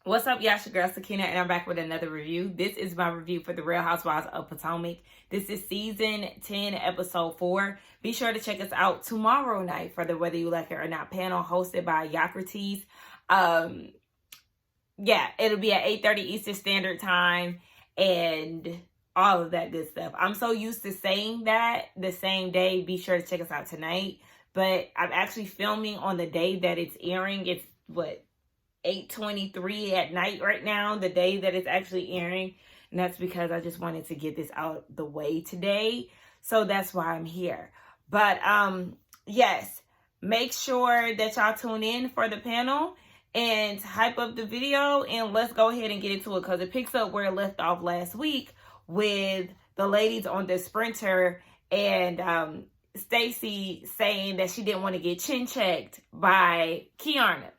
What's up, y'all? It's your girl, Kiana, and I'm back with another review. This is my review for The Real Housewives of Potomac. This is season 10, episode 4. Be sure to check us out tomorrow night for the Whether You Like It or Not panel hosted by Socrates. Yeah, it'll be at 8:30 Eastern Standard Time and all of that good stuff. I'm so used to saying that the same day. Be sure to check us out tonight. But I'm actually filming on the day that it's airing. It's what? 8:23 at night right now, the day that it's actually airing, and that's because I just wanted to get this out the way today, so that's why I'm here. But yes, make sure that y'all tune in for the panel and hype up the video, and let's go ahead and get into it because it picks up where it left off last week with the ladies on the sprinter and Stacey saying that she didn't want to get chin checked by Kiana.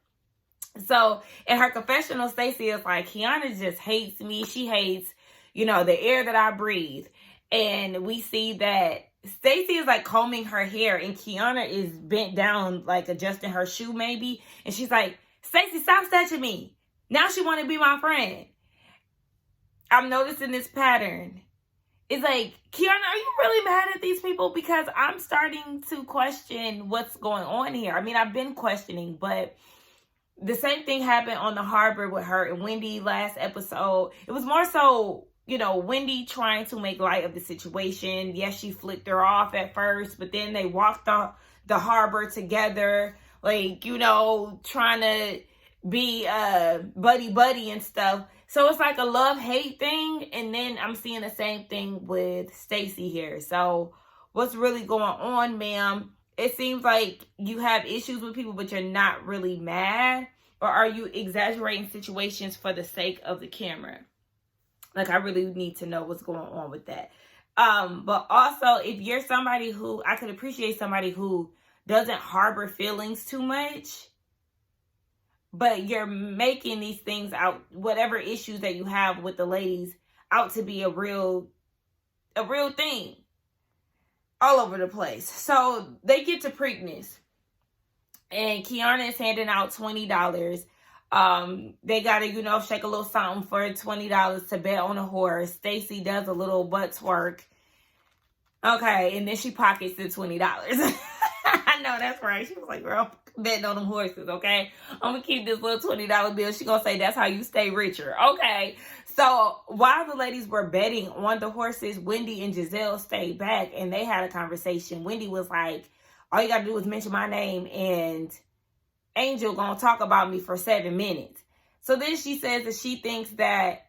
So in her confessional, Stacey is like, Kiana just hates me. She hates, the air that I breathe. And we see that Stacey is like combing her hair and Kiana is bent down, like adjusting her shoe maybe. And she's like, Stacey, stop touching me. Now she want to be my friend. I'm noticing this pattern. It's like, Kiana, are you really mad at these people? Because I'm starting to question what's going on here. I mean, I've been questioning, but the same thing happened on the harbor with her and Wendy last episode. It was more so, Wendy trying to make light of the situation. Yes, she flicked her off at first, but then they walked on the harbor together, like, trying to be buddy and stuff. So it's like a love-hate thing. And then I'm seeing the same thing with Stacey here. So what's really going on, ma'am? It seems like you have issues with people, but you're not really mad. Or are you exaggerating situations for the sake of the camera? Like, I really need to know what's going on with that. But also, if you're somebody who, I could appreciate somebody who doesn't harbor feelings too much, but you're making these things out, whatever issues that you have with the ladies, out to be a real thing. All over the place. So they get to Preakness and Kiana is handing out $20. They gotta, shake a little something for $20 to bet on a horse. Stacey does a little butt twerk. Okay, and then she pockets the $20. I know, that's right. She was like, girl, betting on them horses, okay? I'm gonna keep this little $20 bill. She gonna say that's how you stay richer. Okay. So while the ladies were betting on the horses, Wendy and Gizelle stayed back and they had a conversation. Wendy was like, all you got to do is mention my name and Angel going to talk about me for 7 minutes. So then she says that she thinks that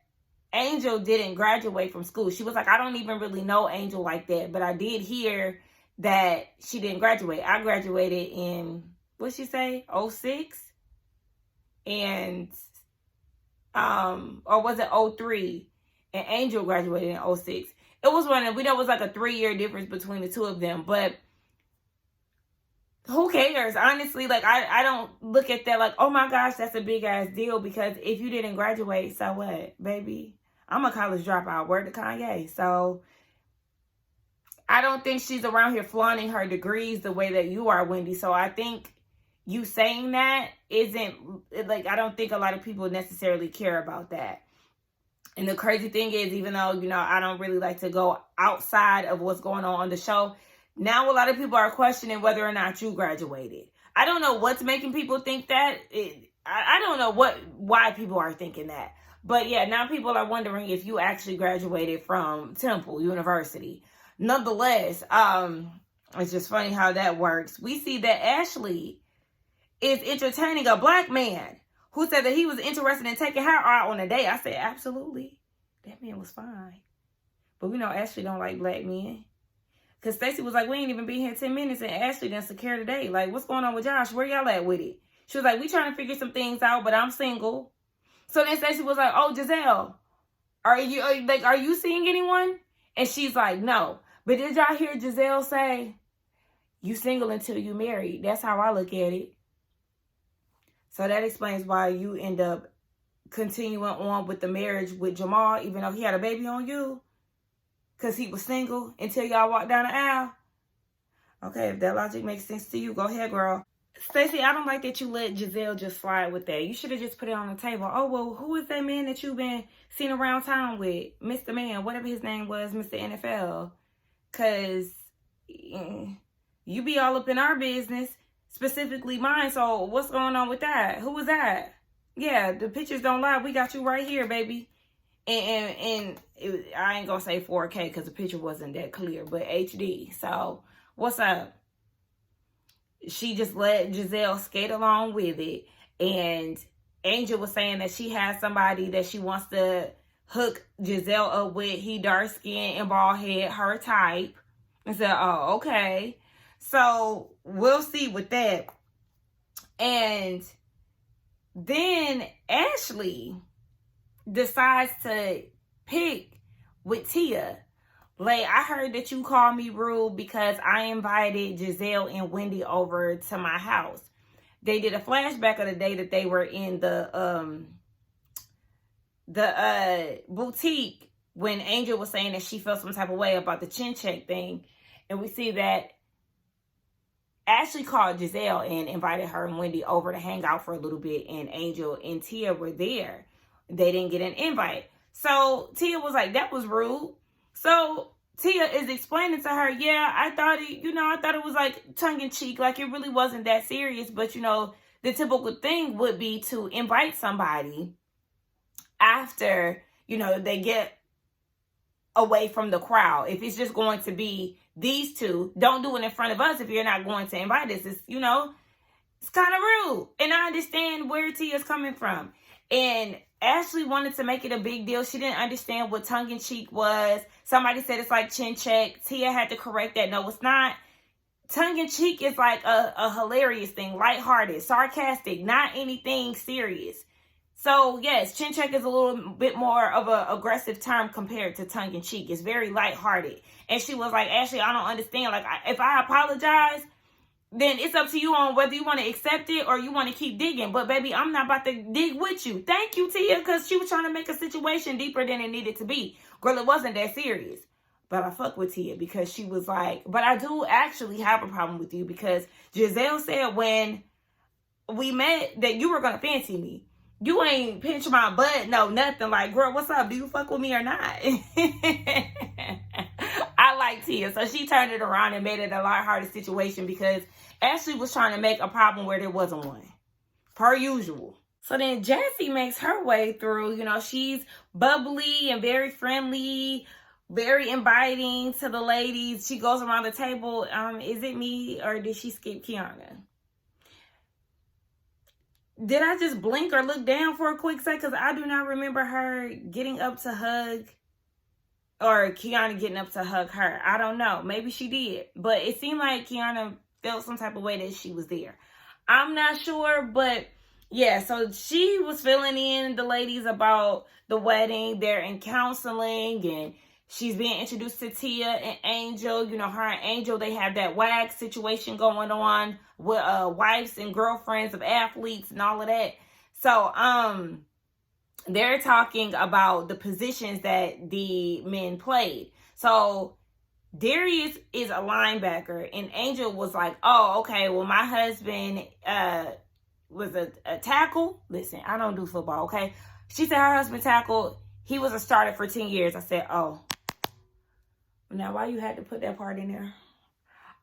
Angel didn't graduate from school. She was like, I don't even really know Angel like that, but I did hear that she didn't graduate. I graduated in, what'd she say, 06? And or was it 03? And Angel graduated in 06. It was one, we know it was like a 3-year difference between the two of them, but who cares? Honestly, like, I don't look at that like, oh my gosh, that's a big ass deal, because if you didn't graduate, so what, baby? I'm a college dropout, word to Kanye. So I don't think she's around here flaunting her degrees the way that you are, Wendy. So I think you saying that isn't, like, I don't think a lot of people necessarily care about that. And the crazy thing is, even though, I don't really like to go outside of what's going on the show, now a lot of people are questioning whether or not you graduated. I don't know what's making people think that. I don't know why people are thinking that. But yeah, now people are wondering if you actually graduated from Temple University. Nonetheless, it's just funny how that works. We see that Ashley is entertaining a black man who said that he was interested in taking her out on a date. I said, absolutely. That man was fine. But we know Ashley don't like black men. Because Stacey was like, we ain't even been here 10 minutes and Ashley done secured the date. Like, what's going on with Josh? Where y'all at with it? She was like, we trying to figure some things out, but I'm single. So then Stacey was like, oh, Gizelle, are you seeing anyone? And she's like, no. But did y'all hear Gizelle say, you single until you married? That's how I look at it. So that explains why you end up continuing on with the marriage with Jamal, even though he had a baby on you. Because he was single until y'all walked down the aisle. Okay, if that logic makes sense to you, go ahead, girl. Stacey, I don't like that you let Gizelle just slide with that. You should have just put it on the table. Oh, well, who is that man that you've been seeing around town with? Mr. Man, whatever his name was, Mr. NFL. Because you be all up in our business, specifically mine. So what's going on with that? Who was that? Yeah, the pictures don't lie. We got you right here, baby. And I ain't gonna say 4K because the picture wasn't that clear, but HD. So what's up? She just let Gizelle skate along with it. And Angel was saying that she has somebody that she wants to hook Gizelle up with. He dark skin and bald head, her type. And said, oh, okay. So we'll see with that. And then Ashley decides to pick with Tia. Like, I heard that you called me rude because I invited Gizelle and Wendy over to my house. They did a flashback of the day that they were in the boutique when Angel was saying that she felt some type of way about the chin check thing. And we see that Ashley called Gizelle and invited her and Wendy over to hang out for a little bit. And Angel and Tia were there. They didn't get an invite. So Tia was like, that was rude. So Tia is explaining to her, yeah, I thought it was like tongue-in-cheek, like it really wasn't that serious. But, the typical thing would be to invite somebody after, they get away from the crowd. If it's just going to be these two, don't do it in front of us if you're not going to invite us. It's, it's kind of rude. And I understand where Tia's coming from. And Ashley wanted to make it a big deal. She didn't understand what tongue-in-cheek was. Somebody said it's like chin check. Tia had to correct that. No, it's not. Tongue-in-cheek is like a hilarious thing, lighthearted, sarcastic, not anything serious. So, yes, chin check is a little bit more of an aggressive term compared to tongue-in-cheek. It's very lighthearted. And she was like, Ashley, I don't understand. Like, if I apologize, then it's up to you on whether you want to accept it or you want to keep digging. But, baby, I'm not about to dig with you. Thank you, Tia, because she was trying to make a situation deeper than it needed to be. Girl, it wasn't that serious. But I fuck with Tia because she was like, but I do actually have a problem with you because Gizelle said when we met that you were going to fancy me. You ain't pinch my butt, no, nothing. Like, girl, what's up? Do you fuck with me or not? I like Tia. So she turned it around and made it a lighthearted situation because Ashley was trying to make a problem where there wasn't one. Per usual. So then Jessie makes her way through. She's bubbly and very friendly, very inviting to the ladies. She goes around the table. Is it me or did she skip Kiana? Did I just blink or look down for a quick second? Because I do not remember her getting up to hug or Kiana getting up to hug her. I don't know. Maybe she did. But it seemed like Kiana felt some type of way that she was there. I'm not sure. But yeah, so she was filling in the ladies about the wedding. They're in counseling and she's being introduced to Tia and Angel. Her and Angel, they have that WAG situation going on with wives and girlfriends of athletes and all of that. So they're talking about the positions that the men played. So Darius is a linebacker and Angel was like, oh, okay, well, my husband was a tackle. Listen, I don't do football, okay? She said her husband tackled. He was a starter for 10 years. I said, oh. Now, why you had to put that part in there?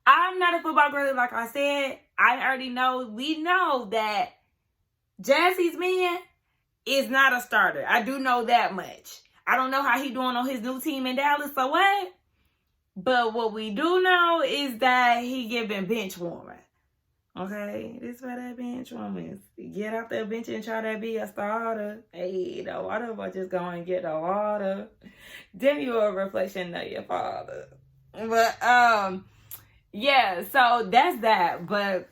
I'm not a football girl, like I said. I already know, we know that Jassie's man is not a starter. I do know that much. I don't know how he doing on his new team in Dallas, so what? But what we do know is that he giving bench warming. Okay, this where that bench warming is. Get off that bench and try to be a starter. Hey, the water boy just go and get the water. Then you're a reflection of your father. But, yeah, so that's that. But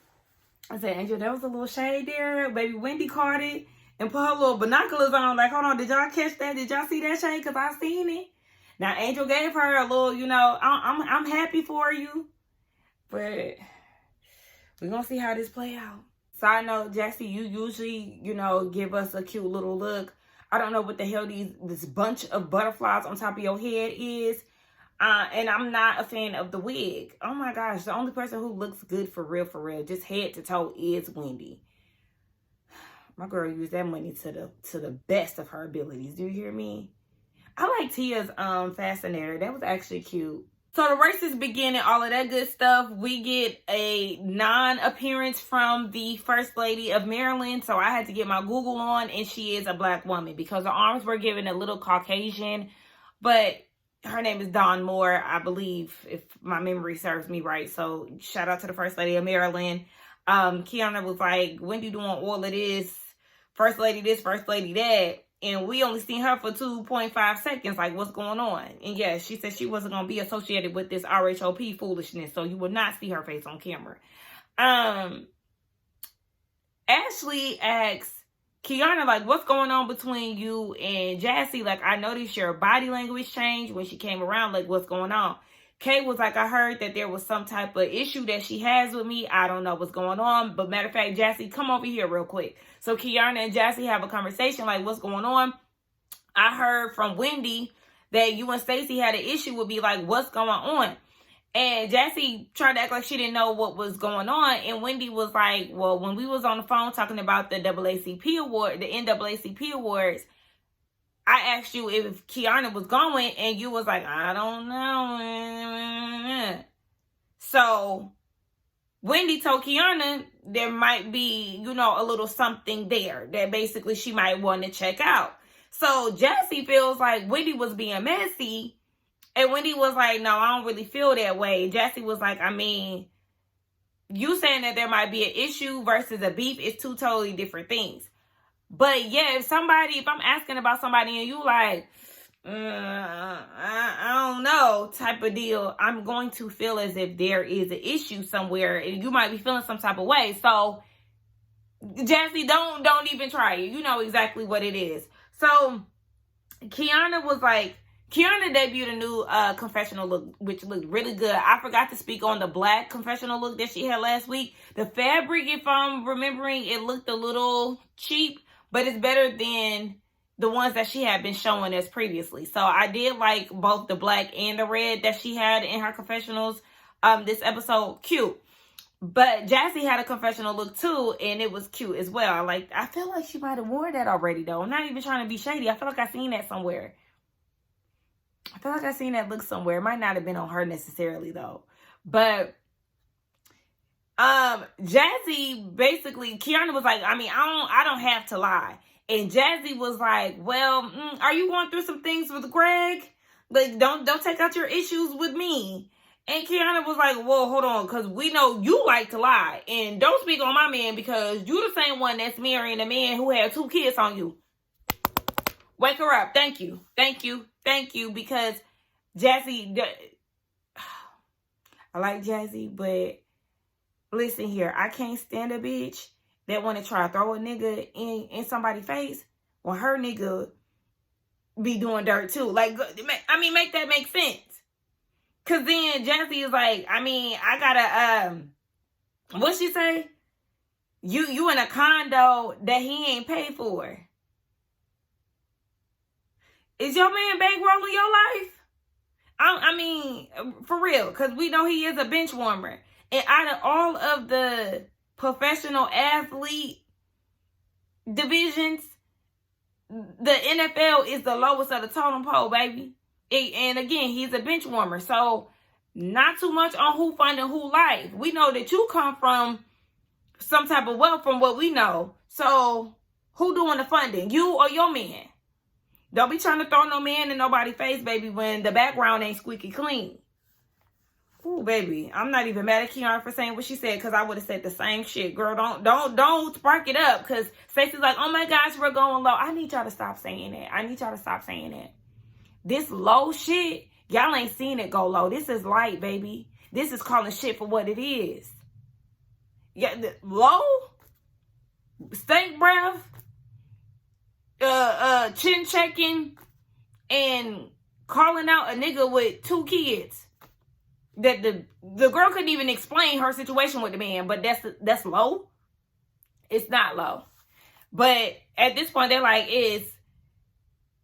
I said, Angel, there was a little shade there. Baby Wendy caught it and put her little binoculars on. Like, hold on, did y'all catch that? Did y'all see that shade? Because I seen it. Now, Angel gave her a little, I'm happy for you. But we're going to see how this play out. Side note, Jessie, you usually, give us a cute little look. I don't know what the hell this bunch of butterflies on top of your head is. And I'm not a fan of the wig. Oh my gosh, the only person who looks good for real, just head to toe is Wendy. My girl used that money to the best of her abilities. Do you hear me? I like Tia's fascinator. That was actually cute. So the race is beginning, all of that good stuff. We get a non-appearance from the First Lady of Maryland. So I had to get my Google on, and she is a black woman because her arms were given a little Caucasian. But her name is Dawn Moore, I believe, if my memory serves me right. So shout out to the First Lady of Maryland. Kiana was like, Wendy doing all of this, First Lady this, First Lady that. And we only seen her for 2.5 seconds. Like, what's going on? And yeah, she said she wasn't going to be associated with this RHOP foolishness. So you will not see her face on camera. Ashley asks Kiana, like, what's going on between you and Jessie? Like, I noticed your body language changed when she came around. Like, what's going on? Kay was like, I heard that there was some type of issue that she has with me. I don't know what's going on. But matter of fact, Jessie, come over here real quick. So Kiana and Jessie have a conversation like, what's going on? I heard from Wendy that you and Stacey had an issue with me. Like, what's going on? And Jessie tried to act like she didn't know what was going on. And Wendy was like, well, when we was on the phone talking about the NAACP award, the NAACP awards, I asked you if Kiana was going, and you was like, I don't know. So Wendy told Kiana there might be, you know, a little something there that basically she might want to check out. So Jessie feels like Wendy was being messy, and Wendy was like, no, I don't really feel that way. Jessie was like, I mean, you saying that there might be an issue versus a beef is two totally different things. But yeah, if I'm asking about somebody and you like, I don't know, type of deal, I'm going to feel as if there is an issue somewhere and you might be feeling some type of way. So Jessie, don't even try it. You know exactly what it is. So Kiana was like, Kiana debuted a new confessional look, which looked really good. I forgot to speak on the black confessional look that she had last week. The fabric, if I'm remembering, it looked a little cheap, but it's better than the ones that she had been showing us previously. So I did like both the black and the red that she had in her confessionals. This episode, cute. But Jessie had a confessional look too, and it was cute as well. I feel like she might have worn that already though. I'm not even trying to be shady. I feel like I seen that somewhere. I feel like I seen that look somewhere. It might not have been on her necessarily though. But Jessie basically, Kiana was like, I mean, I don't have to lie. And Jessie was like, well, are you going through some things with Greg? Like, don't take out your issues with me. And Kiana was like, whoa, hold on, because we know you like to lie. And don't speak on my man because you the same one that's marrying a man who had 2 kids on you. Wake her up. Thank you. Thank you. Thank you. Because Jessie, I like Jessie, but listen here. I can't stand a bitch that want to try to throw a nigga in somebody's face when her nigga be doing dirt too. Like, I mean, make that make sense. Cause then Jessie is like, I mean, I gotta, what she say? You in a condo that he ain't paid for. Is your man bankrolling your life? I mean, for real, because we know he is a bench warmer. And out of all of the professional athlete divisions, the NFL is the lowest of the totem pole, baby. And again, he's a bench warmer. So not too much on who funding who life. We know that you come from some type of wealth from what we know. So who doing the funding? You or your man? Don't be trying to throw no man in nobody's face, baby, when the background ain't squeaky clean. Ooh, baby. I'm not even mad at Kiana for saying what she said, because I would have said the same shit. Girl, don't spark it up, because Stacey's like, oh my gosh, we're going low. I need y'all to stop saying that. I need y'all to stop saying that. This low shit, y'all ain't seen it go low. This is light, baby. This is calling shit for what it is. Yeah, low, stink breath, chin checking, and calling out a nigga with 2 kids. That the girl couldn't even explain her situation with the man, but that's low. It's not low. But at this point, they're like,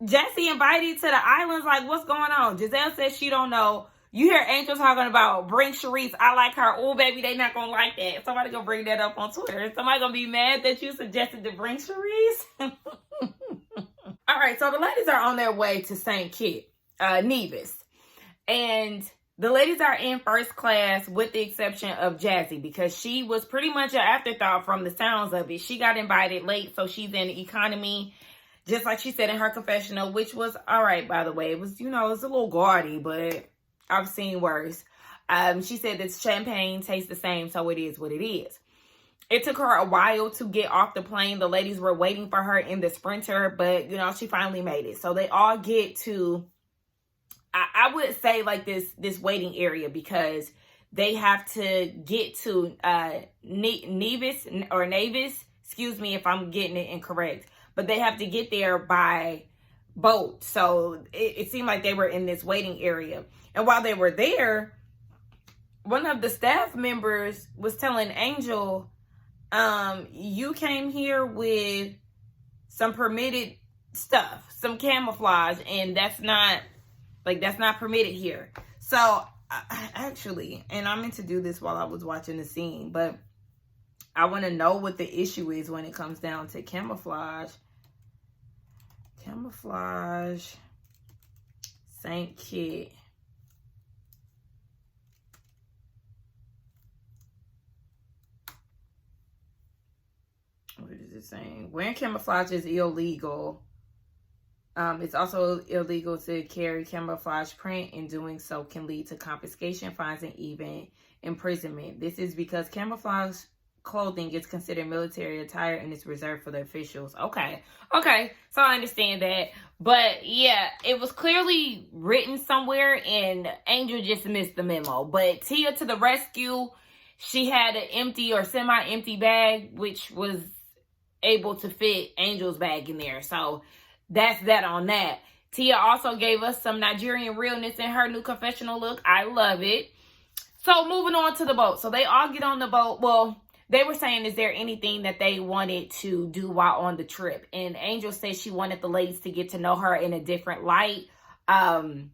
Jessie invited to the islands. Like, what's going on? Gizelle says she don't know. You hear Angel talking about bring Sharice. I like her. Oh, baby, they not going to like that. Somebody going to bring that up on Twitter. Somebody going to be mad that you suggested to bring Sharice. All right, so the ladies are on their way to St. Kitts, Nevis. And the ladies are in first class with the exception of Jessie because she was pretty much an afterthought from the sounds of it. She got invited late, so she's in economy, just like she said in her confessional, which was all right, by the way. It was, you know, it's a little gaudy, but I've seen worse. She said that champagne tastes the same, so it is what it is. It took her a while to get off the plane. The ladies were waiting for her in the Sprinter, but, you know, she finally made it. So they all get to, I would say, like, this waiting area because they have to get to Nevis, excuse me if I'm getting it incorrect, but they have to get there by boat. So it seemed like they were in this waiting area. And while they were there, one of the staff members was telling Angel, you came here with some permitted stuff, some camouflage, and that's not permitted here. So actually, and I meant to do this while I was watching the scene, but I want to know what the issue is when it comes down to camouflage. Camouflage, St. Kitts. What is it saying? Wearing camouflage is illegal. It's also illegal to carry camouflage print, and doing so can lead to confiscation, fines, and even imprisonment. This is because camouflage clothing is considered military attire and it's reserved for the officials. Okay, so I understand that. But yeah, it was clearly written somewhere and Angel just missed the memo. But Tia to the rescue. She had an empty or semi-empty bag, which was able to fit Angel's bag in there. So that's that on that. Tia also gave us some Nigerian realness in her new confessional look. I love it. So moving on to the boat. So they all get on the boat. Well, they were saying, is there anything that they wanted to do while on the trip? And Angel said she wanted the ladies to get to know her in a different light. And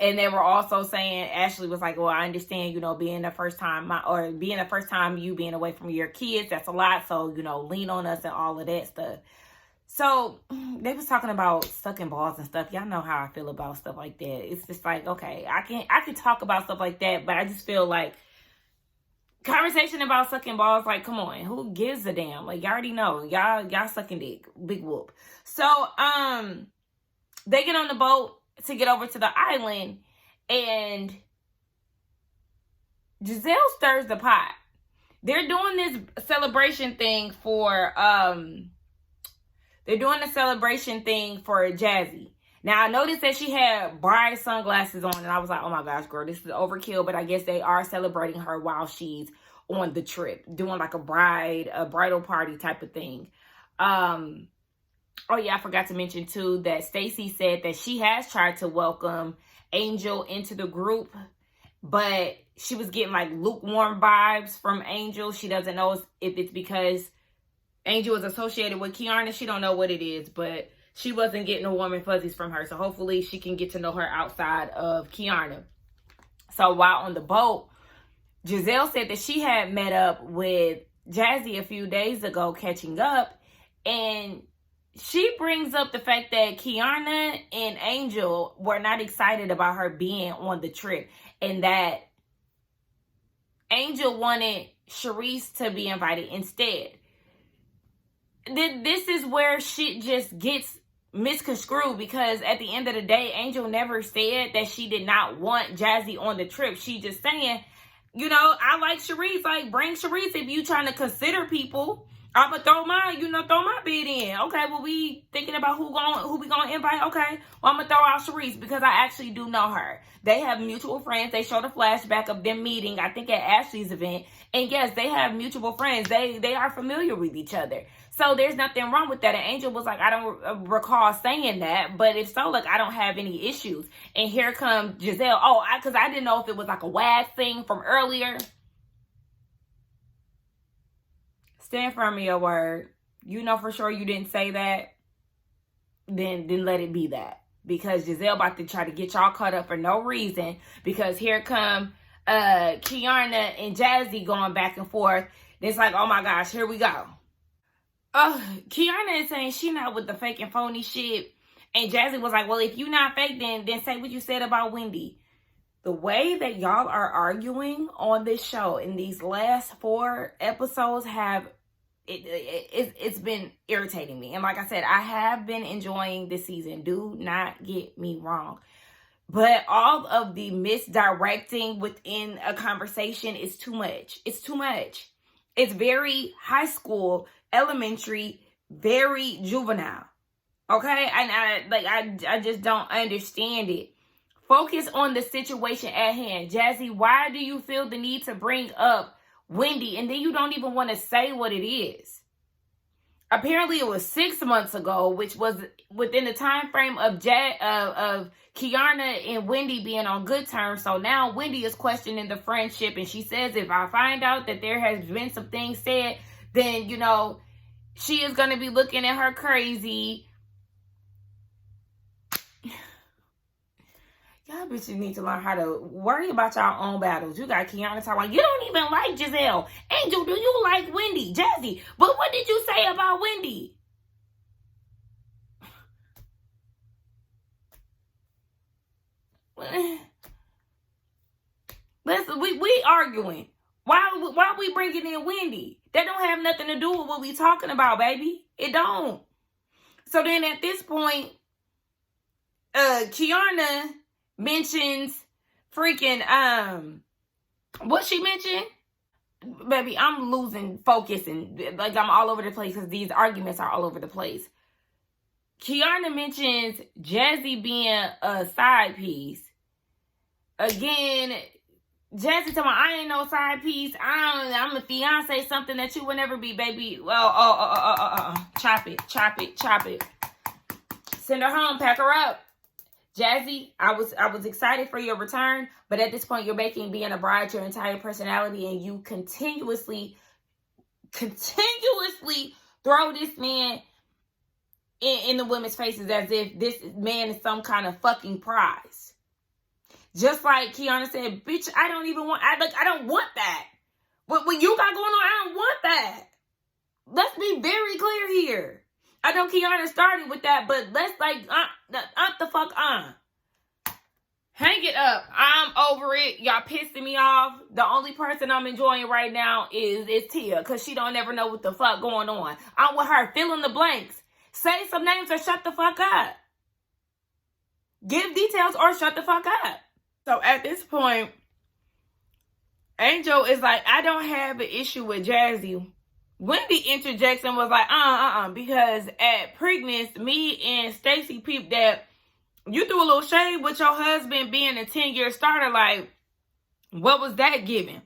they were also saying, Ashley was like, well, I understand, you know, being the first time you being away from your kids, that's a lot. So, you know, lean on us and all of that stuff. So they was talking about sucking balls and stuff. Y'all know how I feel about stuff like that. It's just like, okay, I can talk about stuff like that, but I just feel like conversation about sucking balls, like, come on, who gives a damn? Like, y'all already know. Y'all sucking dick. Big whoop. So, they get on the boat to get over to the island, and Gizelle stirs the pot. They're doing this celebration thing for Jessie. Now I noticed that she had bright sunglasses on, and I was like, oh my gosh, girl, this is overkill. But I guess they are celebrating her while she's on the trip, doing like a bridal party type of thing. Oh yeah, I forgot to mention too that Stacy said that she has tried to welcome Angel into the group, but she was getting like lukewarm vibes from Angel. She doesn't know if it's because Angel is associated with Kiana. She don't know what it is, but she wasn't getting the warm and fuzzies from her. So hopefully she can get to know her outside of Kiana. So while on the boat, Gizelle said that she had met up with Jessie a few days ago catching up, and she brings up the fact that Kiana and Angel were not excited about her being on the trip, and that Angel wanted Sharice to be invited instead. This is where shit just gets misconstrued, because at the end of the day, Angel never said that she did not want Jessie on the trip. She just saying, you know, I like Sharice, like, bring Sharice if you trying to consider people. I'ma throw my bid in. Okay, well, we thinking about who we gonna invite. Okay, well, I'm gonna throw out Sharice because I actually do know her. They have mutual friends. They showed a flashback of them meeting, I think, at Ashley's event. And yes, they have mutual friends. They are familiar with each other. So there's nothing wrong with that. And Angel was like, I don't recall saying that, but if so, like, I don't have any issues. And here comes Gizelle. Oh, because I didn't know if it was like a WAG thing from earlier. Stand firm in your word. You know for sure you didn't say that. then let it be that. Because Gizelle about to try to get y'all caught up for no reason. Because here come Kiana and Jessie going back and forth. It's like, oh my gosh, here we go. Kiana is saying she not with the fake and phony shit. And Jessie was like, well, if you not fake, then say what you said about Wendy. The way that y'all are arguing on this show in these last 4 episodes it's been irritating me. And like I said, I have been enjoying this season. Do not get me wrong. But all of the misdirecting within a conversation is too much. It's too much. It's very high school, elementary, very juvenile. Okay? And I just don't understand it. Focus on the situation at hand. Jessie, why do you feel the need to bring up Wendy and then you don't even want to say what it is? Apparently it was 6 months ago, which was within the time frame of Kiana and Wendy being on good terms. So now Wendy is questioning the friendship, and she says, if I find out that there has been some things said, then, you know, she is going to be looking at her crazy. Y'all bitches need to learn how to worry about y'all own battles. You got Kiana talking like, you don't even like Gizelle. Angel, do you like Wendy? Jessie, but what did you say about Wendy? Listen, we arguing. Why we bringing in Wendy? That don't have nothing to do with what we talking about, baby. It don't. So then at this point, Kiana mentions freaking what she mentioned? Baby, I'm losing focus and like I'm all over the place because these arguments are all over the place. Kiana mentions Jessie being a side piece. Again, Jessie talking about, I ain't no side piece. I'm a fiance, something that you would never be, baby. Well, chop it. Send her home, pack her up. Jessie, I was excited for your return, but at this point, you're making being a bride your entire personality, and you continuously throw this man in the women's faces as if this man is some kind of fucking prize. Just like Kiana said, bitch, I don't want that. What you got going on, I don't want that. Let's be very clear here. I know Kiana started with that, but let's the fuck on. Hang it up. I'm over it. Y'all pissing me off. The only person I'm enjoying right now is Tia, because she don't ever know what the fuck going on. I'm with her. Fill in the blanks. Say some names or shut the fuck up. Give details or shut the fuck up. So at this point, Angel is like, I don't have an issue with Jessie. Wendy interjects and was like, because at Preakness, me and Stacey peeped that you threw a little shade with your husband being a 10-year starter. Like, what was that giving?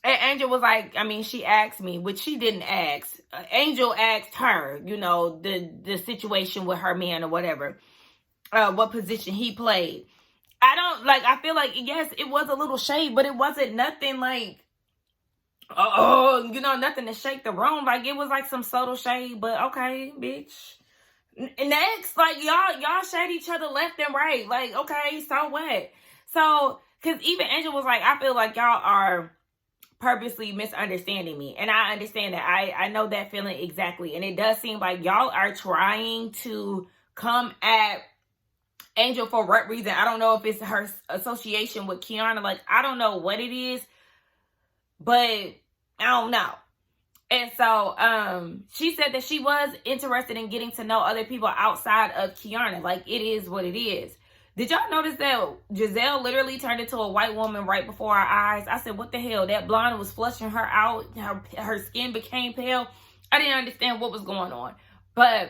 And Angel was like, she asked me, which she didn't ask. Angel asked her, the situation with her man or whatever, what position he played. I feel like, yes, it was a little shade, but it wasn't nothing like, nothing to shake the room. Like, it was like some subtle shade, but okay, bitch. Next, like, y'all shade each other left and right. Like, okay, so what? So, because even Angel was like, I feel like y'all are purposely misunderstanding me. And I understand that. I know that feeling exactly. And it does seem like y'all are trying to come at Angel for what reason. I don't know if it's her association with Kiana. Like, I don't know what it is, but I don't know. And so she said that she was interested in getting to know other people outside of Kiana. Like, it is what it is. Did y'all notice that Gizelle literally turned into a white woman right before our eyes? I said, what the hell? That blonde was flushing her out. Her skin became pale. I didn't understand what was going on. But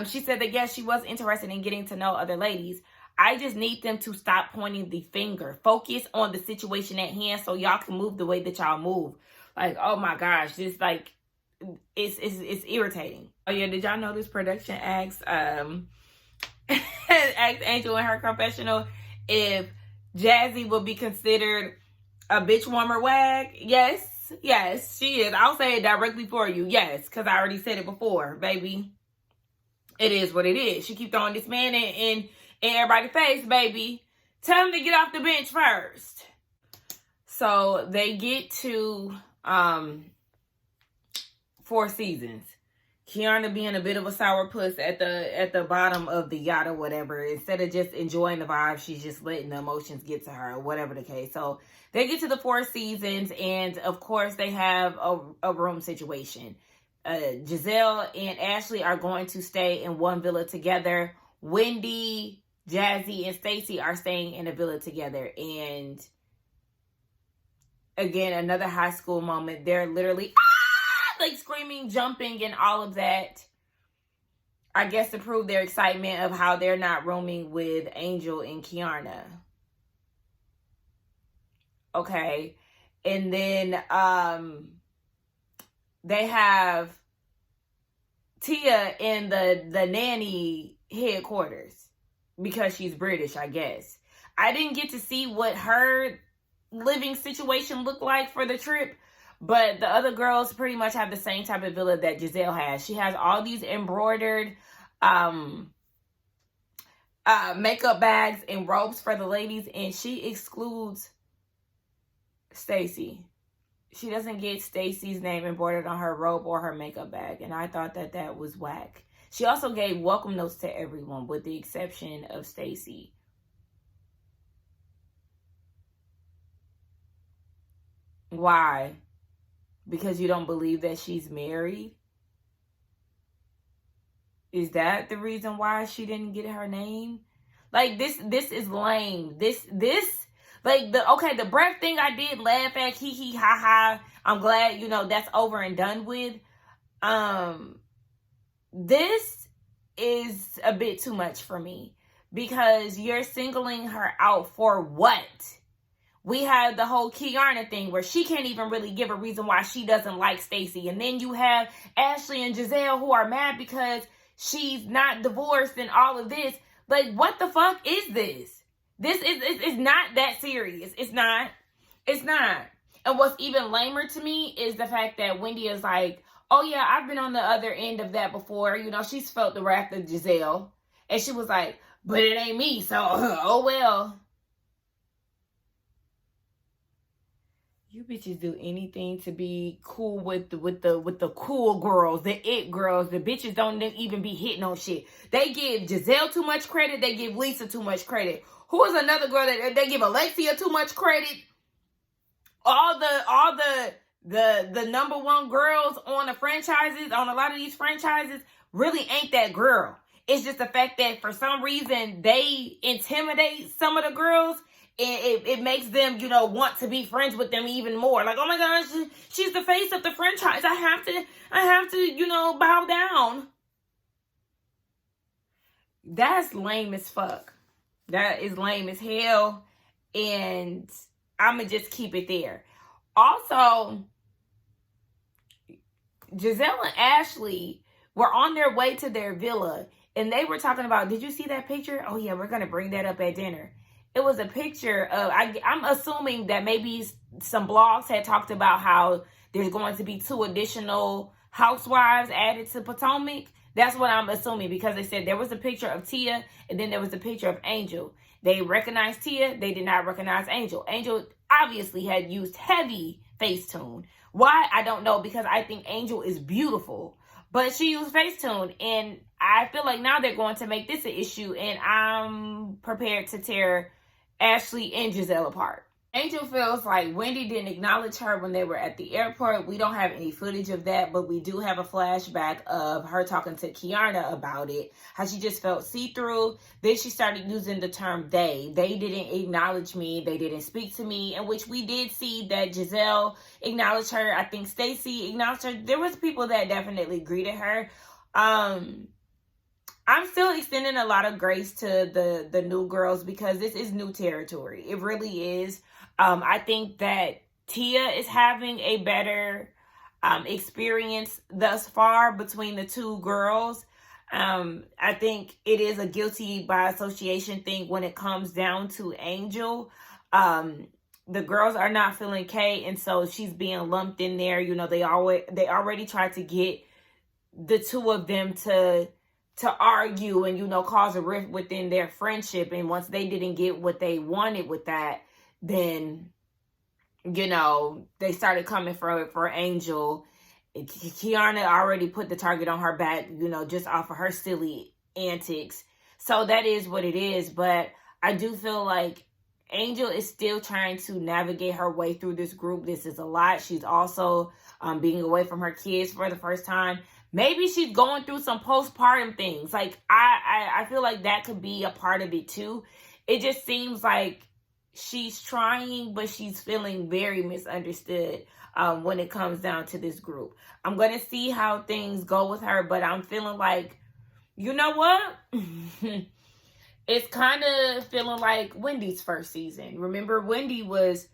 she said that, yes, she was interested in getting to know other ladies. I just need them to stop pointing the finger. Focus on the situation at hand so y'all can move the way that y'all move. Like, oh my gosh, just like, it's irritating. Oh yeah, did y'all know this production asked Angel in her confessional if Jessie would be considered a bitch warmer wag? Yes, she is. I'll say it directly for you. Yes, because I already said it before, baby. It is what it is. She keep throwing this man in everybody's face, baby. Tell him to get off the bench first. So they get to 4 seasons. Kiana being a bit of a sourpuss at the bottom of the yacht or whatever. Instead of just enjoying the vibe, she's just letting the emotions get to her, or whatever the case. So they get to the 4 seasons, and of course they have a room situation. Gizelle and Ashley are going to stay in one villa together. Wendy, Jazzy, and Stacey are staying in a villa together. And again, another high school moment. They're literally like screaming, jumping, and all of that. I guess to prove their excitement of how they're not rooming with Angel and Kiana. Okay. And then they have Tia in the nanny headquarters because she's British, I guess. I didn't get to see what her living situation looked like for the trip, but the other girls pretty much have the same type of villa that Gizelle has. She has all these embroidered makeup bags and robes for the ladies, and she excludes Stacey. She doesn't get Stacey's name embroidered on her robe or her makeup bag, and I thought that was whack. She also gave welcome notes to everyone with the exception of Stacey. Why? Because you don't believe that she's married? Is that the reason why she didn't get her name? Like, this is lame. This like, the breath thing I did laugh at, hee hee ha ha. I'm glad, that's over and done with. This is a bit too much for me, because you're singling her out for what? We have the whole Kiana thing where she can't even really give a reason why she doesn't like Stacey. And then you have Ashley and Gizelle who are mad because she's not divorced and all of this. Like, what the fuck is this? This is not that serious. It's not. And what's even lamer to me is the fact that Wendy is like, oh yeah, I've been on the other end of that before. She's felt the wrath of Gizelle. And she was like, but it ain't me, so oh well. You bitches do anything to be cool with the cool girls, the it girls. The bitches don't even be hitting on shit. They give Gizelle too much credit. They give Lisa too much credit. Who is another girl that they give Alexia too much credit? All the number one girls on the franchises, on a lot of these franchises, really ain't that girl. It's just the fact that for some reason they intimidate some of the girls. It makes them, want to be friends with them even more. Like, oh my gosh, she's the face of the franchise. I have to, bow down. That's lame as fuck. That is lame as hell. And I'ma just keep it there. Also, Gizelle and Ashley were on their way to their villa, and they were talking about, did you see that picture? Oh yeah, we're gonna bring that up at dinner. It was a picture of, I'm assuming that maybe some blogs had talked about how there's going to be 2 additional housewives added to Potomac. That's what I'm assuming, because they said there was a picture of Tia and then there was a picture of Angel. They recognized Tia. They did not recognize Angel. Angel obviously had used heavy Facetune. Why? I don't know, because I think Angel is beautiful. But she used Facetune, and I feel like now they're going to make this an issue, and I'm prepared to tear Ashley and Gizelle apart. Angel feels like Wendy didn't acknowledge her when they were at the airport. We don't have any footage of that, but we do have a flashback of her talking to Kiana about it, how she just felt see-through. Then she started using the term they. They didn't acknowledge me. They didn't speak to me, in which we did see that Gizelle acknowledged her. I think Stacey acknowledged her. There was people that definitely greeted her. I'm still extending a lot of grace to the new girls, because this is new territory. It really is. I think that Tia is having a better experience thus far between the 2 girls. I think it is a guilty by association thing when it comes down to Angel. The girls are not feeling Kay, and so she's being lumped in there. They already tried to get the 2 of them to to argue and, you know, cause a rift within their friendship. And once they didn't get what they wanted with that, then, you know, they started coming for Angel. Kiana already put the target on her back, you know, just off of her silly antics. So that is what it is. But I do feel like Angel is still trying to navigate her way through this group. This is a lot. She's also being away from her kids for the first time. Maybe she's going through some postpartum things. Like, I feel like that could be a part of it too. It just seems like she's trying, but she's feeling very misunderstood when it comes down to this group. I'm going to see how things go with her, but I'm feeling like, you know what? It's kind of feeling like Wendy's first season. Remember, Wendy was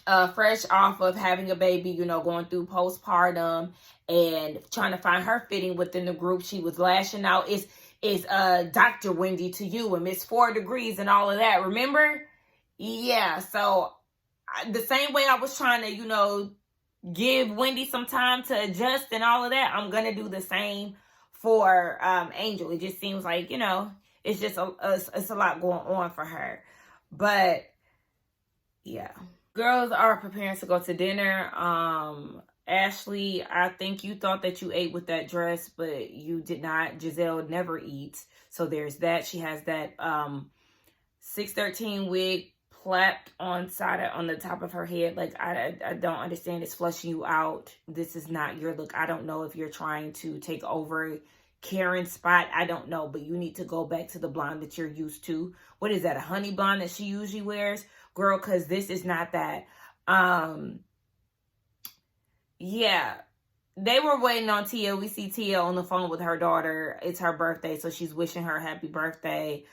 fresh off of having a baby, you know, going through postpartum and trying to find her fitting within the group. She was lashing out. It's Dr. Wendy to you and Miss 4 Degrees and all of that. Remember? Yeah. So the same way I was trying to, you know, give Wendy some time to adjust and all of that, I'm going to do the same for Angel. It just seems like, you know, it's just it's a lot going on for her. But yeah, girls are preparing to go to dinner. Ashley, I think you thought that you ate with that dress, but you did not. Gizelle never eats, so there's that. She has that 613 wig plapped on the top of her head. Like, I don't understand. It's flushing you out. This is not your look. I don't know if you're trying to take over Karen's spot. I don't know, but you need to go back to the blonde that you're used to. What is that, a honey blonde that she usually wears? Girl, because this is not that. Yeah, they were waiting on Tia. We see Tia on the phone with her daughter. It's her birthday, so she's wishing her happy birthday.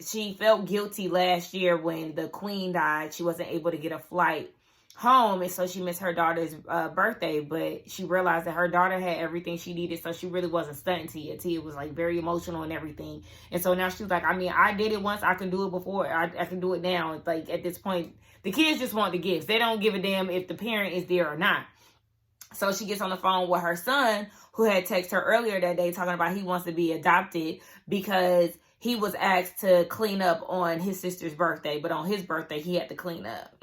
She felt guilty last year when the queen died. She wasn't able to get a flight home, and so she missed her daughter's birthday, but she realized that her daughter had everything she needed, so she really wasn't stunting Tia. Tia was like very emotional and everything, and so now she's like, I mean, I did it once, I can do it before, I can do it now. It's like, at this point, the kids just want the gifts. They don't give a damn if the parent is there or not. So she gets on the phone with her son, who had texted her earlier that day talking about he wants to be adopted because he was asked to clean up on his sister's birthday, but on his birthday, he had to clean up.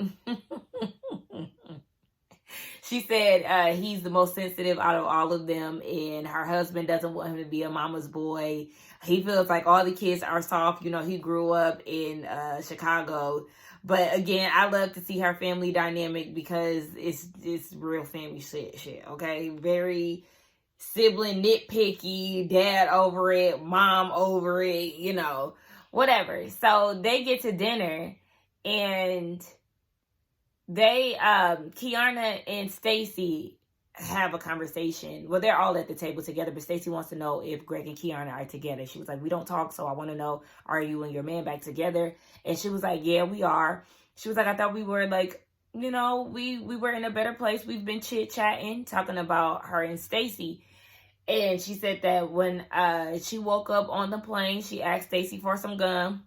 She said he's the most sensitive out of all of them, and her husband doesn't want him to be a mama's boy. He feels like all the kids are soft. You know, he grew up in Chicago. But again, I love to see her family dynamic because it's real family shit, okay? Very sibling nitpicky, dad over it, mom over it, you know, whatever. So they get to dinner, and they Kiana and Stacy have a conversation. Well, they're all at the table together, but Stacy wants to know if Greg and Kiana are together. She was like, we don't talk, so I want to know, are you and your man back together? And she was like, yeah, we are. She was like, I thought we were like, you know, we were in a better place. We've been chit-chatting, talking about her and Stacy. And she said that when she woke up on the plane, she asked Stacy for some gum.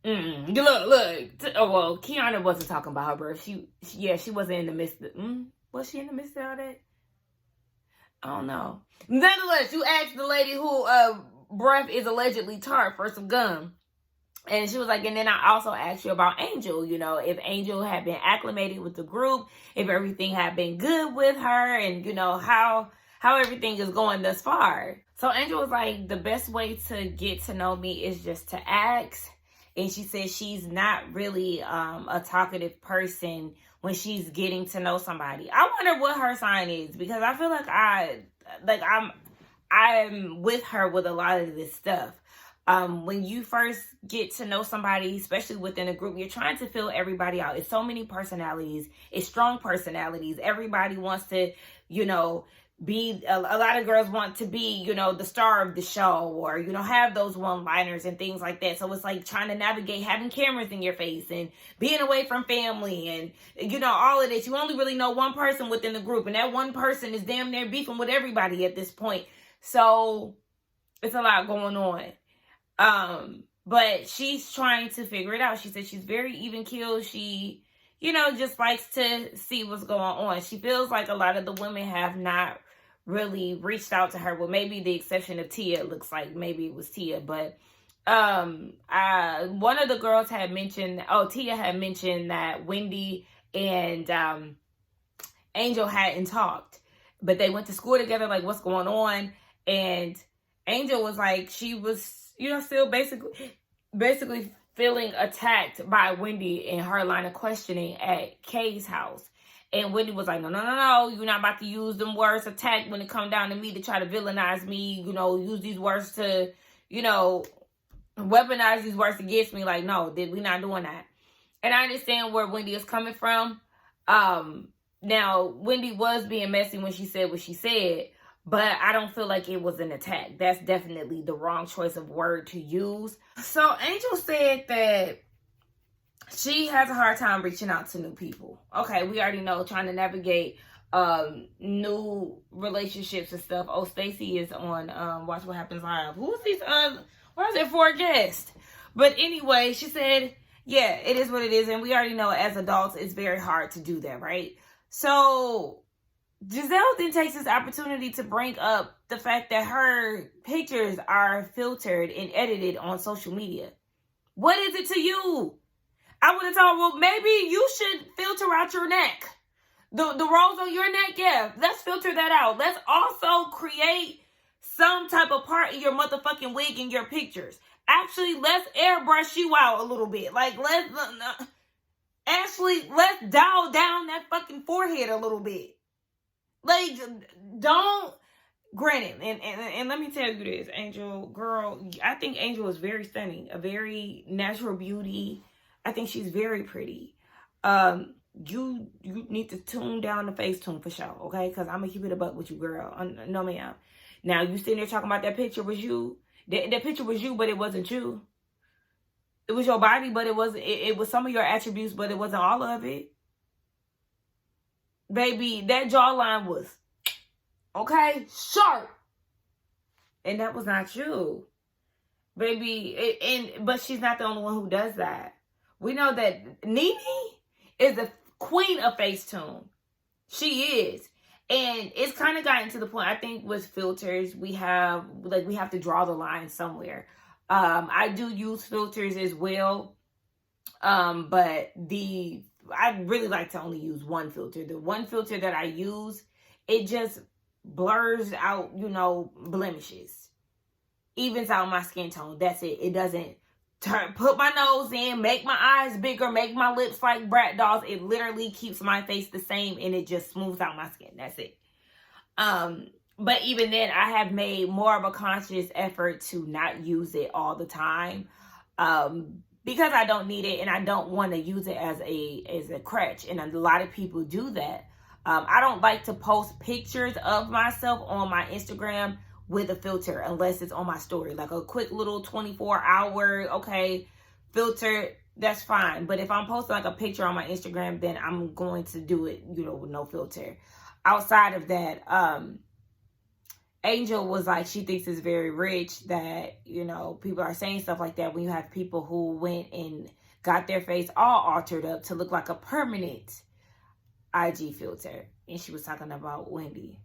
Look. Oh, well, Kiana wasn't talking about her birth. She wasn't in the midst of... Was she in the midst of all that? I don't know. Nonetheless, you asked the lady who breath is allegedly tart for some gum. And she was like, and then I also asked you about Angel, you know, if Angel had been acclimated with the group, if everything had been good with her, and, you know, how everything is going thus far. So Angel was like, the best way to get to know me is just to ask. And she said she's not really a talkative person when she's getting to know somebody. I wonder what her sign is, because I feel like I'm with her with a lot of this stuff. When you first get to know somebody, especially within a group, you're trying to fill everybody out. It's so many personalities. It's strong personalities. Everybody wants to, you know, be, a lot of girls want to be, you know, the star of the show, or, you know, have those one-liners and things like that. So it's like trying to navigate having cameras in your face and being away from family and, you know, all of this. You only really know one person within the group, and that one person is damn near beefing with everybody at this point. So it's a lot going on. But she's trying to figure it out. She said she's very even-keeled. She, you know, just likes to see what's going on. She feels like a lot of the women have not really reached out to her. Well, maybe the exception of Tia, it looks like maybe it was Tia, but one of the girls had mentioned, Tia had mentioned that Wendy and Angel hadn't talked, but they went to school together, like, what's going on? And Angel was like, she was, still basically feeling attacked by Wendy in her line of questioning at Kay's house. And Wendy was like, no, you're not about to use them words attack when it come down to me to try to villainize me, use these words to, weaponize these words against me. Like, no, we're not doing that. And I understand where Wendy is coming from. Now, Wendy was being messy when she said what she said, but I don't feel like it was an attack. That's definitely the wrong choice of word to use. So Angel said that she has a hard time reaching out to new people. Okay, we already know, trying to navigate new relationships and stuff. Oh, Stacey is on Watch What Happens Live. Who's these why is there 4 guests? But anyway, she said, yeah, it is what it is. And we already know as adults, it's very hard to do that, right? So Gizelle then takes this opportunity to bring up the fact that her pictures are filtered and edited on social media. What is it to you? I would have told, well, maybe you should filter out your neck. The rolls on your neck, yeah, let's filter that out. Let's also create some type of part in your motherfucking wig in your pictures. Actually, let's airbrush you out a little bit. Like, let's dial down that fucking forehead a little bit. Like, don't, granted, and let me tell you this, Angel, girl, I think Angel is very stunning, a very natural beauty. I think she's very pretty. You need to tune down the Facetune for sure, okay? Because I'm going to keep it a buck with you, girl. No, ma'am. Now, you sitting there talking about that picture was you. That picture was you, but it wasn't you. It was your body, but it was some of your attributes, but it wasn't all of it. Baby, that jawline was, okay, sharp. And that was not you. Baby, but she's not the only one who does that. We know that Nene is the queen of Facetune. She is. And it's kind of gotten to the point, I think, with filters, we have to draw the line somewhere. I do use filters as well. But I really like to only use one filter. The one filter that I use, it just blurs out, blemishes. Evens out my skin tone. That's it. It doesn't put my nose in, make my eyes bigger, make my lips like brat dolls. It literally keeps my face the same, and it just smooths out my skin. That's it. But even then, I have made more of a conscious effort to not use it all the time, because I don't need it, and I don't want to use it as a crutch. And a lot of people do that. I don't like to post pictures of myself on my Instagram with a filter unless it's on my story, like a quick little 24-hour filter. That's fine. But if I'm posting like a picture on my Instagram, then I'm going to do it, with no filter. Outside of that, Angel was like, she thinks it's very rich that, people are saying stuff like that when you have people who went and got their face all altered up to look like a permanent IG filter. And she was talking about Wendy.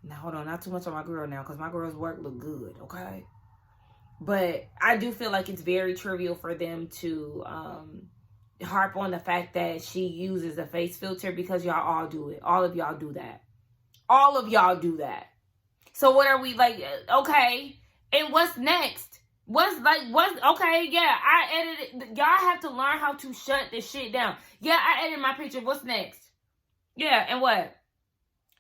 Now, hold on, not too much on my girl now, because my girl's work look good, okay? But I do feel like it's very trivial for them to harp on the fact that she uses a face filter, because y'all all do it. All of y'all do that. All of y'all do that. So what are we like, okay, and what's next? Okay, yeah, I edited. Y'all have to learn how to shut this shit down. Yeah, I edited my picture. What's next? Yeah, and what?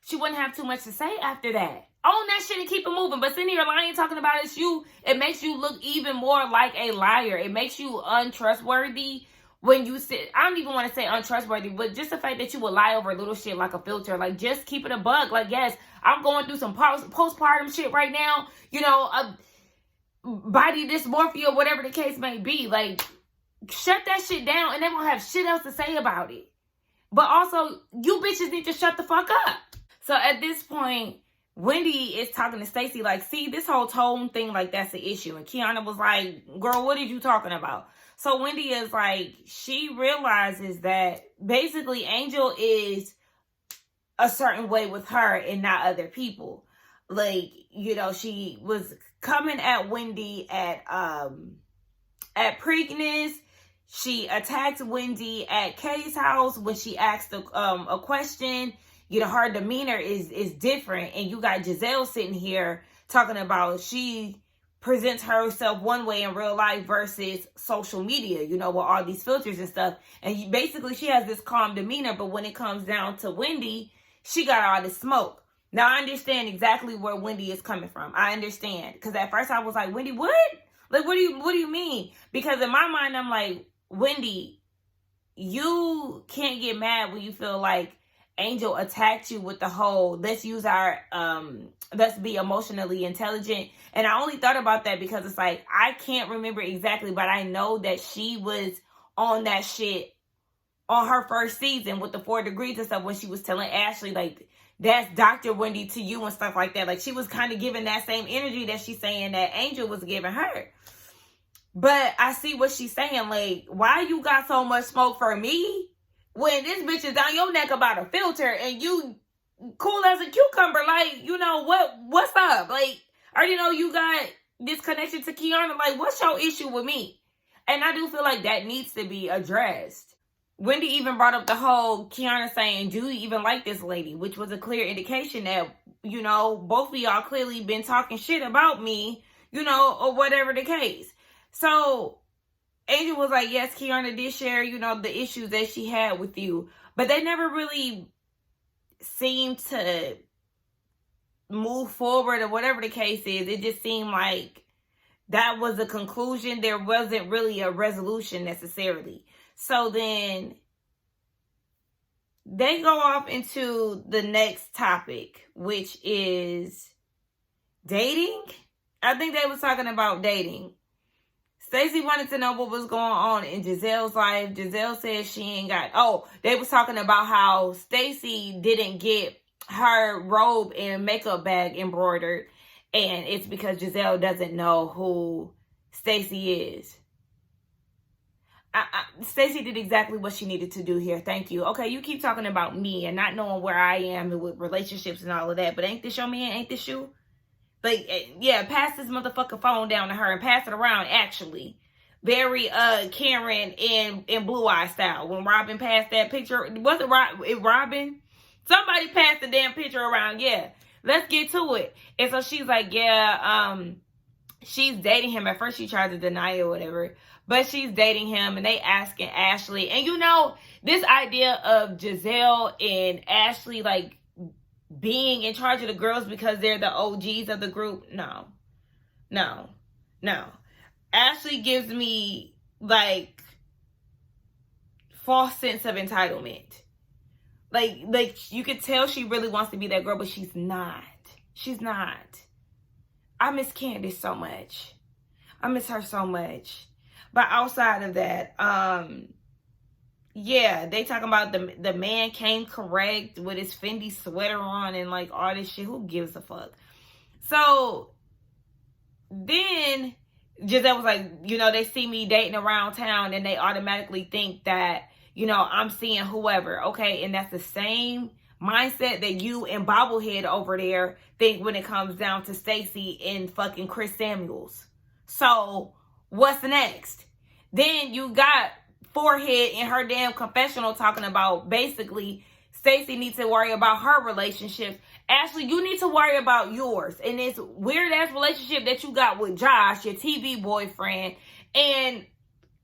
She wouldn't have too much to say after that. Own that shit and keep it moving. But sitting here lying, talking about it's you, it makes you look even more like a liar. It makes you untrustworthy when you sit. I don't even want to say untrustworthy, but just the fact that you would lie over little shit like a filter. Like, just keep it a bug. Like, yes, I'm going through some postpartum shit right now. Body dysmorphia, whatever the case may be. Like, shut that shit down, and they won't have shit else to say about it. But also, you bitches need to shut the fuck up. So at this point, Wendy is talking to Stacey like, see, this whole tone thing, like, that's the issue. And Kiana was like, girl, what are you talking about? So Wendy is like, she realizes that basically Angel is a certain way with her and not other people. Like, you know, she was coming at Wendy at Preakness. She attacked Wendy at Kay's house when she asked a question. You know, her demeanor is different. And you got Gizelle sitting here talking about she presents herself one way in real life versus social media, you know, with all these filters and stuff. And basically she has this calm demeanor, but when it comes down to Wendy, she got all this smoke. Now I understand exactly where Wendy is coming from. I understand. Because at first I was like, Wendy, what? Like, what do you mean? Because in my mind, I'm like, Wendy, you can't get mad when you feel like Angel attacked you with the whole, let's use our, let's be emotionally intelligent. And I only thought about that because it's like, I can't remember exactly, but I know that she was on that shit on her first season with the 4 degrees and stuff when she was telling Ashley, like, that's Dr. Wendy to you and stuff like that. Like, she was kind of giving that same energy that she's saying that Angel was giving her. But I see what she's saying. Like, why you got so much smoke for me when this bitch is down your neck about a filter and you cool as a cucumber? Like, you know, what's up? Like, I already know you got this connection to Kiana. Like, what's your issue with me? And I do feel like that needs to be addressed. Wendy even brought up the whole Kiana saying, do you even like this lady? Which was a clear indication that, you know, both of y'all clearly been talking shit about me, you know, or whatever the case. So Angel was like, yes, Kiana did share, you know, the issues that she had with you. But they never really seemed to move forward or whatever the case is. It just seemed like that was a conclusion. There wasn't really a resolution necessarily. So then they go off into the next topic, which is dating. I think they was talking about dating. Stacey wanted to know what was going on in Gizelle's life. Gizelle said she ain't got... they was talking about how Stacey didn't get her robe and makeup bag embroidered. And it's because Gizelle doesn't know who Stacey is. Stacey did exactly what she needed to do here. Thank you. Okay, you keep talking about me and not knowing where I am and with relationships and all of that. But ain't this your man? Ain't this you? Like, yeah, pass this motherfucking phone down to her and pass it around, actually. Very Karen and Blue Eye style. When Robin passed that picture, was it Robin? Somebody passed the damn picture around. Yeah, let's get to it. And so she's like, yeah, she's dating him. At first she tried to deny it or whatever, but she's dating him and they asking Ashley. And you know, this idea of Gizelle and Ashley, like, being in charge of the girls because they're the OGs of the group. No. Ashley gives me, like, false sense of entitlement. Like you could tell she really wants to be that girl, but she's not. She's not. I miss Candace so much. I miss her so much. But outside of that, yeah, they talking about the man came correct with his Fendi sweater on and like all this shit. Who gives a fuck? So then Gizelle was like, you know, they see me dating around town and they automatically think that, you know, I'm seeing whoever. Okay, and that's the same mindset that you and Bobblehead over there think when it comes down to Stacey and fucking Chris Samuels. So what's next? Then you got Forehead in her damn confessional talking about basically Stacey needs to worry about her relationships. Ashley, you need to worry about yours. And this weird ass relationship that you got with Josh, your TV boyfriend, and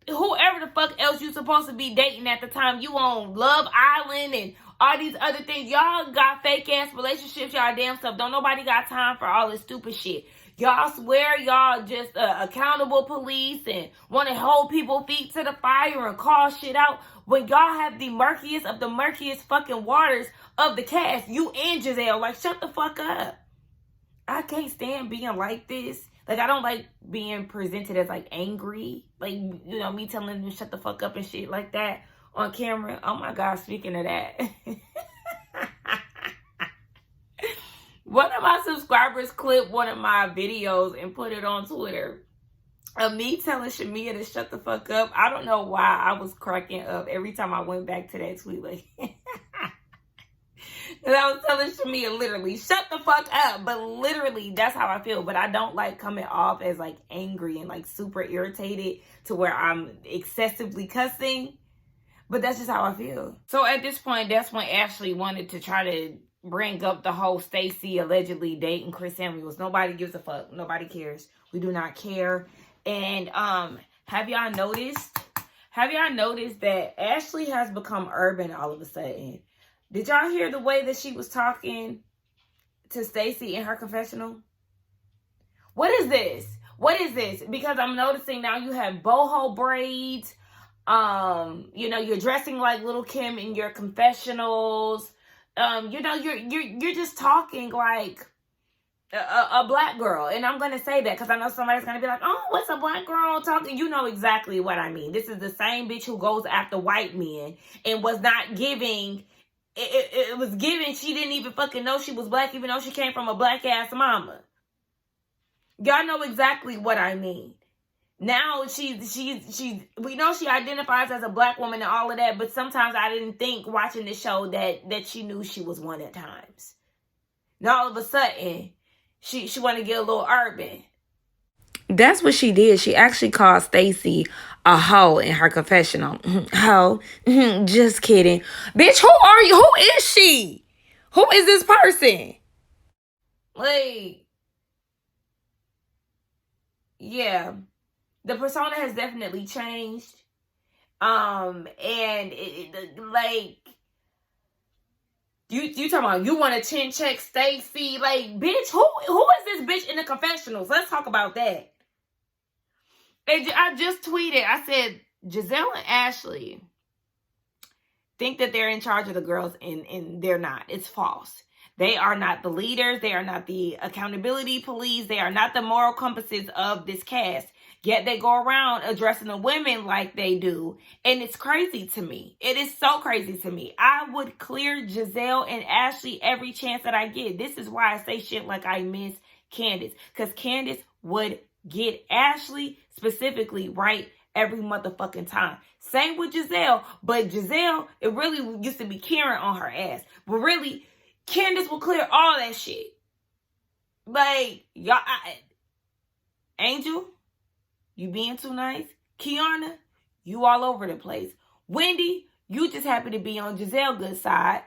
whoever the fuck else you supposed to be dating at the time. You on Love Island and all these other things. Y'all got fake ass relationships, y'all damn stuff. Don't nobody got time for all this stupid shit. Y'all swear y'all just accountable police and want to hold people feet to the fire and call shit out. When y'all have the murkiest of the murkiest fucking waters of the cast, you and Gizelle, like, shut the fuck up. I can't stand being like this. Like, I don't like being presented as, like, angry. Like, you know, me telling them shut the fuck up and shit like that on camera. Oh, my God, speaking of that. One of my subscribers clipped one of my videos and put it on Twitter of me telling Shamia to shut the fuck up. I don't know why I was cracking up every time I went back to that tweet. Like, And I was telling Shamia, literally, shut the fuck up. But literally, that's how I feel. But I don't like coming off as like angry and like super irritated to where I'm excessively cussing. But that's just how I feel. So at this point, that's when Ashley wanted to try to bring up the whole Stacey allegedly dating Chris Samuels. Nobody gives a fuck. Nobody cares. We do not care. And have y'all noticed that Ashley has become urban all of a sudden? Did y'all hear the way that she was talking to Stacey in her confessional? What is this? What is this? Because I'm noticing now you have boho braids. You know, you're dressing like Little Kim in your confessionals. You know, you're just talking like a black girl. And I'm going to say that because I know somebody's going to be like, oh, what's a black girl talking? You know exactly what I mean. This is the same bitch who goes after white men and was not giving... It was given she didn't even fucking know she was black, even though she came from a black ass mama. Y'all know exactly what I mean. Now we know she identifies as a black woman and all of that, but sometimes I didn't think watching the show that she knew she was one at times. Now all of a sudden, she want to get a little urban. That's what she did. She actually called Stacey a hoe in her confessional. Hoe. Just kidding. Bitch, who are you? Who is she? Who is this person? Like, yeah. The persona has definitely changed. And like, you talking about you want to chin check Stacey? Like, bitch, who is this bitch in the confessionals? Let's talk about that. And I just tweeted, I said, Gizelle and Ashley think that they're in charge of the girls, and they're not. It's false. They are not the leaders. They are not the accountability police. They are not the moral compasses of this cast. Yet they go around addressing the women like they do. And it's crazy to me. It is so crazy to me. I would clear Gizelle and Ashley every chance that I get. This is why I say shit like I miss Candace. Because Candace would get Ashley specifically right every motherfucking time. Same with Gizelle. But Gizelle, it really used to be Karen on her ass. But really, Candace will clear all that shit. Like, y'all, Angel, you being too nice. Kiana, you all over the place. Wendy, you just happen to be on Gizelle's good side.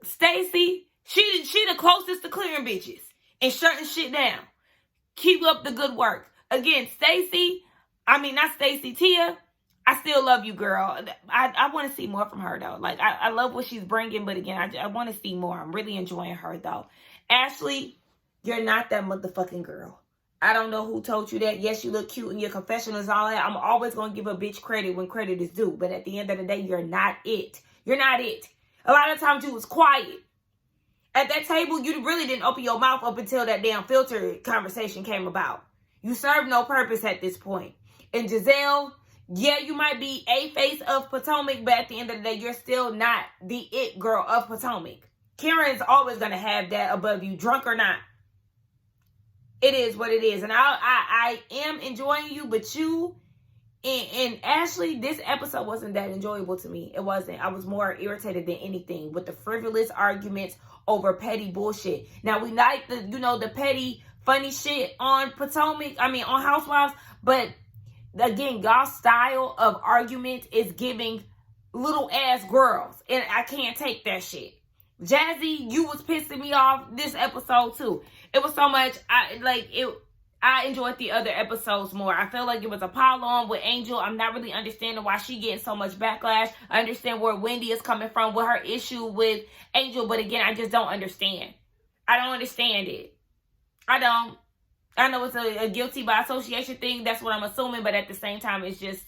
Stacey, she the closest to clearing bitches and shutting shit down. Keep up the good work. Again, not Stacey, Tia, I still love you, girl. I want to see more from her, though. Like, I love what she's bringing, but again, I want to see more. I'm really enjoying her, though. Ashley, you're not that motherfucking girl. I don't know who told you that. Yes, you look cute in your confessionals and all that. I'm always going to give a bitch credit when credit is due. But at the end of the day, you're not it. You're not it. A lot of times you was quiet. At that table, you really didn't open your mouth up until that damn filter conversation came about. You serve no purpose at this point. And Gizelle, yeah, you might be a face of Potomac, but at the end of the day, you're still not the it girl of Potomac. Karen's always going to have that above you, drunk or not. It is what it is. And I am enjoying you, but you and Ashley, this episode wasn't that enjoyable to me. It wasn't. I was more irritated than anything with the frivolous arguments over petty bullshit. Now, we like the petty, funny shit on on Housewives, but again, y'all's style of argument is giving little ass girls, and I can't take that shit. Jazzy, you was pissing me off this episode too. It was so much. I enjoyed the other episodes more. I felt like it was a pile on with Angel. I'm not really understanding why she getting so much backlash. I understand where Wendy is coming from with her issue with Angel, but again, I just don't understand. I don't understand it. I don't. I know it's a guilty by association thing. That's what I'm assuming, but at the same time, it's just...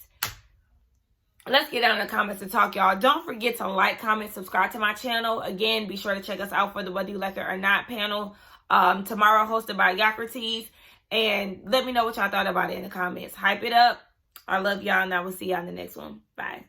Let's get down in the comments and talk, y'all. Don't forget to like, comment, subscribe to my channel. Again, be sure to check us out for the Whether You Like It or Not panel tomorrow, hosted by Yocrates. And let me know what y'all thought about it in the comments. Hype it up. I love y'all, and I will see y'all in the next one. Bye.